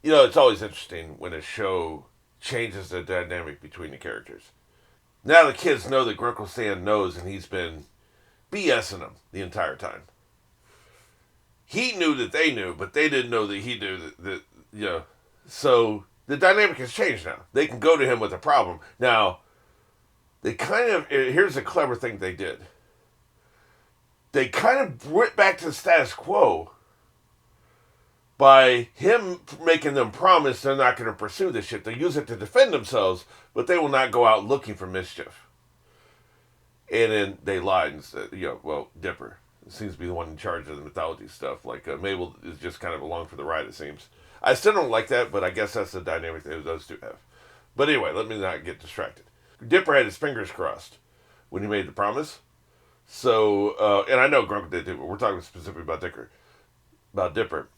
it's always interesting when a show changes the dynamic between the characters. Now the kids know that Grunkle Stan knows, and he's been BSing them the entire time. He knew that they knew, but they didn't know that he knew that. So the dynamic has changed now. They can go to him with a problem. Now, they kind of, here's a clever thing they did. They kind of went back to the status quo by him making them promise they're not going to pursue this shit. They use it to defend themselves, but they will not go out looking for mischief. And then they lied and said, Dipper seems to be the one in charge of the mythology stuff. Like, Mabel is just kind of along for the ride, it seems. I still don't like that, but I guess that's the dynamic that those two have. But anyway, let me not get distracted. Dipper had his fingers crossed when he made the promise. So, and I know Grunkle did too, but we're talking specifically about Dipper.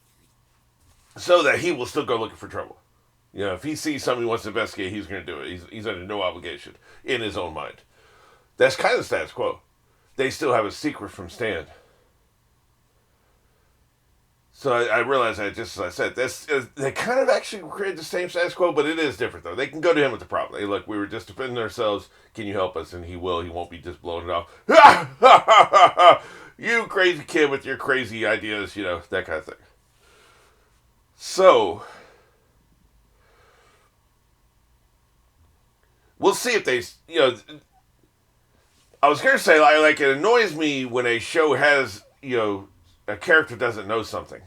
So that he will still go looking for trouble. If he sees something he wants to investigate, he's going to do it. He's under no obligation in his own mind. That's kind of the status quo. They still have a secret from Stan. So I realize that, just as I said, they kind of actually create the same status quo, but it is different, though. They can go to him with the problem. Hey, look, we were just defending ourselves. Can you help us? And he will. He won't be just blowing it off. You crazy kid with your crazy ideas, that kind of thing. So, we'll see if they, I was going to say, like, it annoys me when a show has, a character doesn't know something.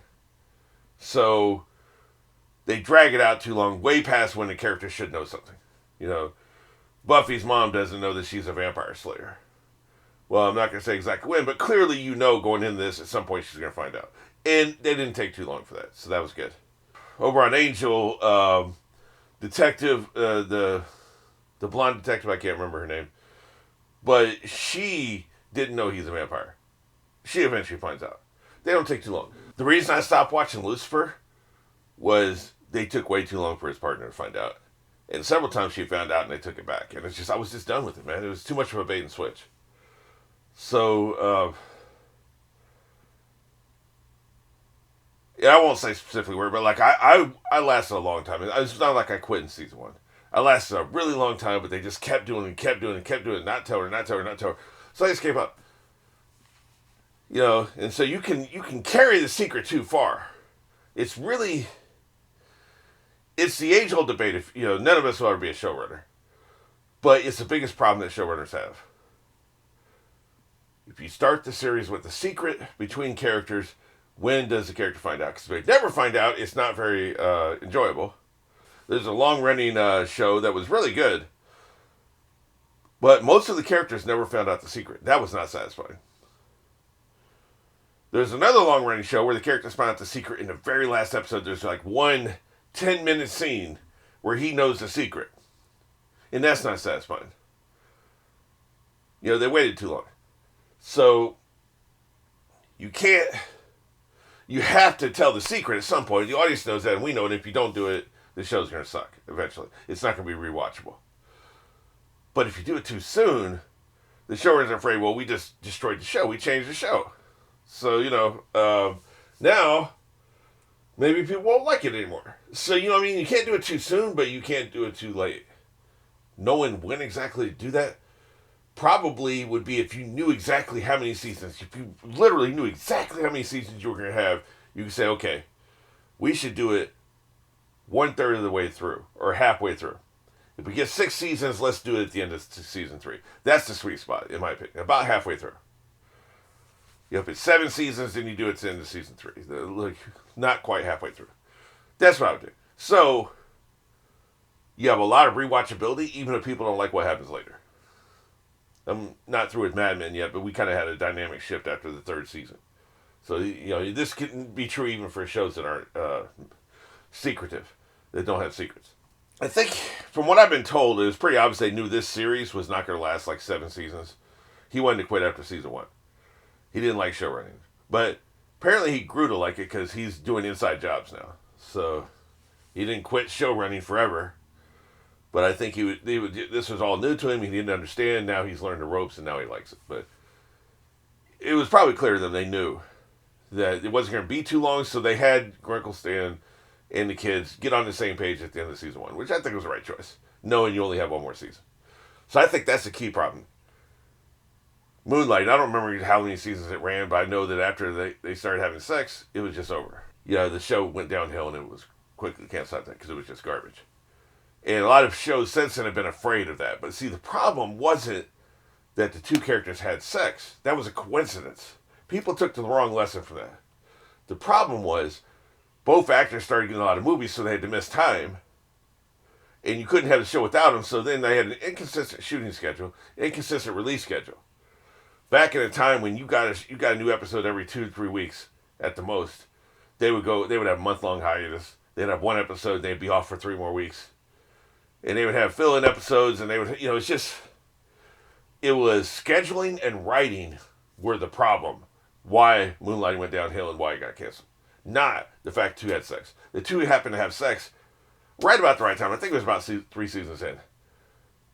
So, they drag it out too long, way past when the character should know something. Buffy's mom doesn't know that she's a vampire slayer. Well, I'm not going to say exactly when, but clearly going into this, at some point she's going to find out. And they didn't take too long for that, so that was good. Over on Angel, detective, the blonde detective, I can't remember her name, but she didn't know he's a vampire. She eventually finds out. They don't take too long. The reason I stopped watching Lucifer was they took way too long for his partner to find out. And several times she found out and they took it back. And I was just done with it, man. It was too much of a bait and switch. So, I won't say specifically where, but like I lasted a long time. It's not like I quit in season 1. I lasted a really long time, but they just kept doing it and kept doing it and kept doing it. Not tell her. So I just gave up. And so you can carry the secret too far. It's the age-old debate. If none of us will ever be a showrunner, but it's the biggest problem that showrunners have. If you start the series with a secret between characters, when does the character find out? Because if they never find out, it's not very enjoyable. There's a long-running show that was really good, but most of the characters never found out the secret. That was not satisfying. There's another long-running show where the characters find out the secret in the very last episode. There's like one 10-minute scene where he knows the secret. And that's not satisfying. They waited too long. So, you have to tell the secret at some point. The audience knows that, and we know it. If you don't do it, the show's going to suck eventually. It's not going to be rewatchable. But if you do it too soon, the showrunners are afraid, well, we just destroyed the show. We changed the show. So, now, maybe people won't like it anymore. So, you can't do it too soon, but you can't do it too late. Knowing when exactly to do that probably would be if you knew exactly how many seasons. If you literally knew exactly how many seasons you were going to have, you could say, okay, we should do it 1/3 of the way through, or halfway through. If we get 6 seasons, let's do it at the end of season 3. That's the sweet spot, in my opinion. About halfway through. If it's 7 seasons, then you do it at the end of season 3. Not quite halfway through. That's what I would do. So, you have a lot of rewatchability, even if people don't like what happens later. I'm not through with Mad Men yet, but we kind of had a dynamic shift after the 3rd season. So, this can be true even for shows that aren't secretive, that don't have secrets. I think, from what I've been told, it was pretty obvious they knew this series was not going to last like 7 seasons. He wanted to quit after season 1. He didn't like showrunning. But apparently he grew to like it because he's doing inside jobs now. So he didn't quit showrunning forever. But I think this was all new to him. He didn't understand. Now he's learned the ropes and now he likes it. But it was probably clear that they knew that it wasn't going to be too long. So they had Grunkle Stan and the kids get on the same page at the end of season 1, which I think was the right choice, knowing you only have one more season. So I think that's the key problem. Moonlight, I don't remember how many seasons it ran, but I know that after they started having sex, it was just over. Yeah, the show went downhill and it was quickly canceled because it was just garbage. And a lot of shows since then have been afraid of that. But see, the problem wasn't that the two characters had sex. That was a coincidence. People took the wrong lesson from that. The problem was both actors started getting a lot of movies, so they had to miss time. And you couldn't have the show without them, so then they had an inconsistent shooting schedule, inconsistent release schedule. Back in a time when you got a new episode every 2 to 3 weeks at the most, they would have a month-long hiatus. They'd have one episode, they'd be off for 3 more weeks. And they would have fill-in episodes, and they would, it was scheduling and writing were the problem. Why Moonlighting went downhill and why it got canceled. Not the fact the two had sex. The two happened to have sex right about the right time. I think it was about 3 seasons in.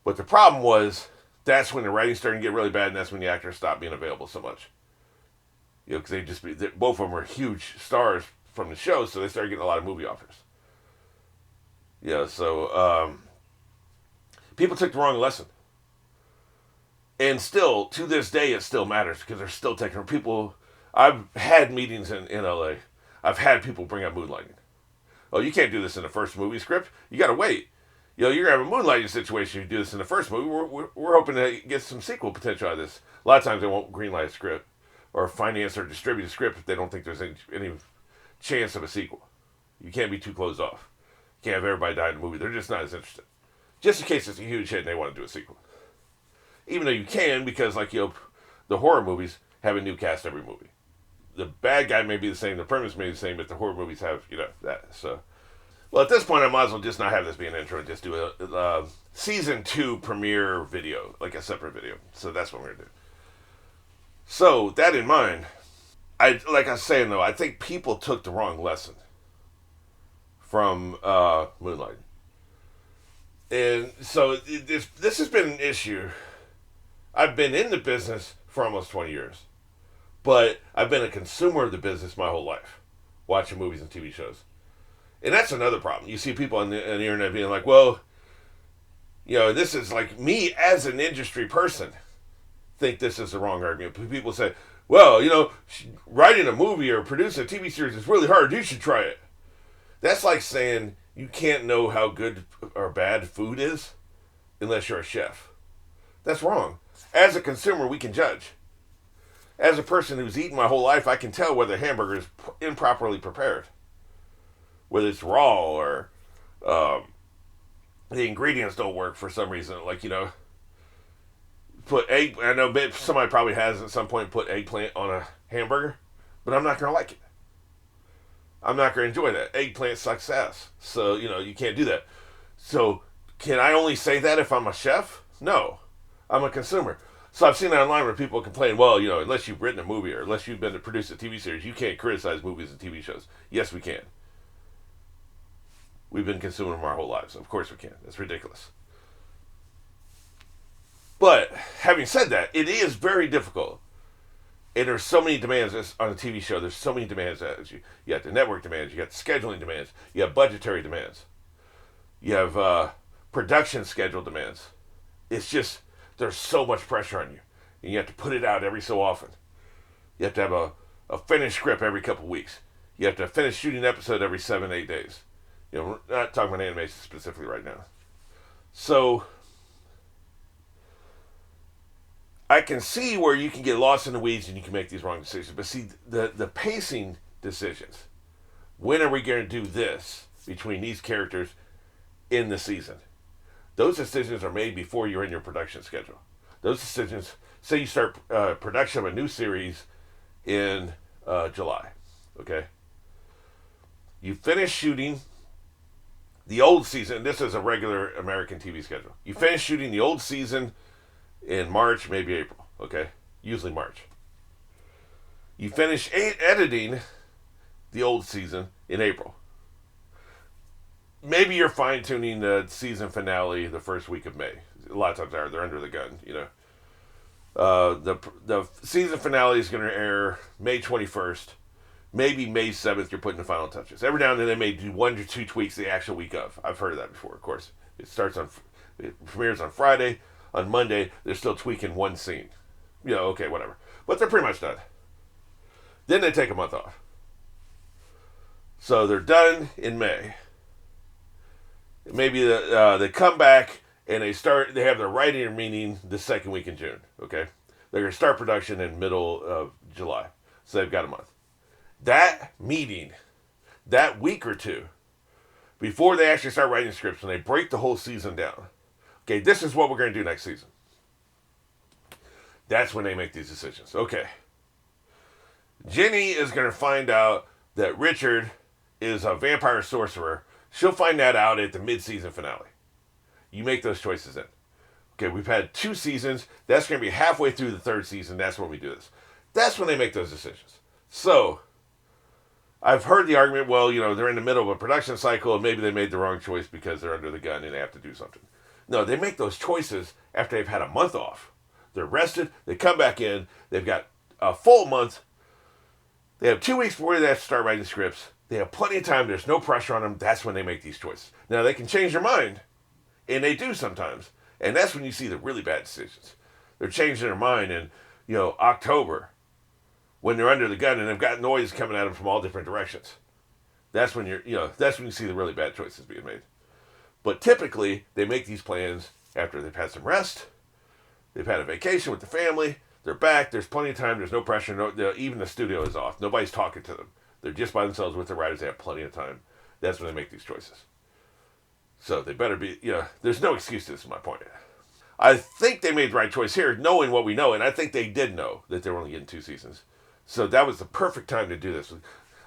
But the problem was that's when the writing started to get really bad, and that's when the actors stopped being available so much. Because both of them were huge stars from the show, so they started getting a lot of movie offers. So people took the wrong lesson. And still, to this day, it still matters because they're still taking people. I've had meetings in LA. I've had people bring up Moonlighting. Oh, you can't do this in the first movie script. You got to wait. You're going to have a Moonlighting situation if you do this in the first movie. We're hoping to get some sequel potential out of this. A lot of times they won't greenlight a script or finance or distribute a script if they don't think there's any chance of a sequel. You can't be too closed off. You can't have everybody die in the movie. They're just not as interested. Just in case it's a huge hit and they want to do a sequel. Even though you can, because the horror movies have a new cast every movie. The bad guy may be the same, the premise may be the same, but the horror movies have, that. So, well, at this point, I might as well just not have this be an intro and just do a season 2 premiere video, like a separate video. So that's what we're gonna do. So that in mind, like I was saying though, I think people took the wrong lesson from Moonlighting, and so this has been an issue. I've been in the business for almost 20 years. But I've been a consumer of the business my whole life, watching movies and TV shows. And that's another problem. You see people on the internet being like, well, this is like me as an industry person think this is the wrong argument. People say, well, writing a movie or producing a TV series is really hard. You should try it. That's like saying you can't know how good or bad food is unless you're a chef. That's wrong. As a consumer, we can judge. As a person who's eaten my whole life, I can tell whether a hamburger is improperly prepared. Whether it's raw or the ingredients don't work for some reason. Put egg. I know somebody probably has at some point put eggplant on a hamburger, but I'm not going to like it. I'm not going to enjoy that. Eggplant sucks ass. So, you can't do that. So, can I only say that if I'm a chef? No. I'm a consumer. So I've seen online where people complain, well, unless you've written a movie or unless you've been to produce a TV series, you can't criticize movies and TV shows. Yes, we can. We've been consuming them our whole lives. Of course we can. That's ridiculous. But having said that, it is very difficult. And there's so many demands on a TV show. There's so many demands. You got the network demands. You got the scheduling demands. You have budgetary demands. You have production schedule demands. It's just, there's so much pressure on you. And you have to put it out every so often. You have to have a finished script every couple weeks. You have to finish shooting an episode every 7-8 days. We're not talking about animation specifically right now. So, I can see where you can get lost in the weeds and you can make these wrong decisions. But see, the pacing decisions. When are we going to do this between these characters in the season? Those decisions are made before you're in your production schedule. Those decisions, say you start production of a new series in July, okay? You finish shooting the old season. This is a regular American TV schedule. You finish shooting the old season in March, maybe April, okay? Usually March. You finish editing the old season in April. Maybe you're fine-tuning the season finale the first week of May. A lot of times they're under the gun, The season finale is going to air May 21st. Maybe May 7th, you're putting the final touches. Every now and then they may do 1 or 2 tweaks the actual week of. I've heard of that before, of course. It premieres on Friday. On Monday, they're still tweaking one scene. Okay, whatever. But they're pretty much done. Then they take a month off. So they're done in May. Maybe they come back and they have their writing meeting the second week in June. Okay? They're going to start production in middle of July. So they've got a month. That meeting, that week or two, before they actually start writing scripts, and they break the whole season down. Okay, this is what we're going to do next season. That's when they make these decisions. Okay. Jenny is going to find out that Richard is a vampire sorcerer. She'll find that out at the mid-season finale. You make those choices then. Okay, we've had 2 seasons. That's going to be halfway through the 3rd season. That's when we do this. That's when they make those decisions. So, I've heard the argument, well, they're in the middle of a production cycle and maybe they made the wrong choice because they're under the gun and they have to do something. No, they make those choices after they've had a month off. They're rested. They come back in. They've got a full month. They have 2 weeks before they have to start writing scripts. They have plenty of time. There's no pressure on them. That's when they make these choices. Now, they can change their mind, and they do sometimes. And that's when you see the really bad decisions. They're changing their mind in, October, when they're under the gun and they've got noise coming at them from all different directions. That's when that's when you see the really bad choices being made. But typically, they make these plans after they've had some rest, they've had a vacation with the family, they're back, there's plenty of time, there's no pressure, even the studio is off, nobody's talking to them. They're just by themselves with the writers, they have plenty of time. That's when they make these choices. So they better be, there's no excuse to this, is my point. I think they made the right choice here, knowing what we know, and I think they did know that they were only getting 2 seasons. So that was the perfect time to do this.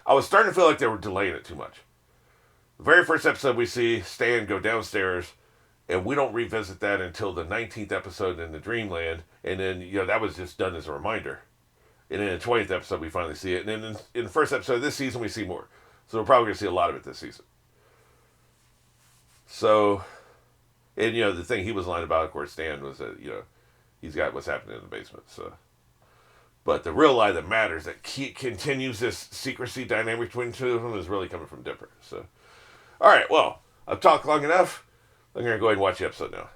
I was starting to feel like they were delaying it too much. The very first episode we see Stan go downstairs, and we don't revisit that until the 19th episode in the Dreamland, and then, that was just done as a reminder. And in the 20th episode, we finally see it. And then in the first episode of this season, we see more. So we're probably going to see a lot of it this season. So, and, the thing he was lying about, of course, Stan, was that, he's got what's happening in the basement. So, but the real lie that matters, that continues this secrecy dynamic between the two of them, is really coming from Dipper. So, all right, well, I've talked long enough. I'm going to go ahead and watch the episode now.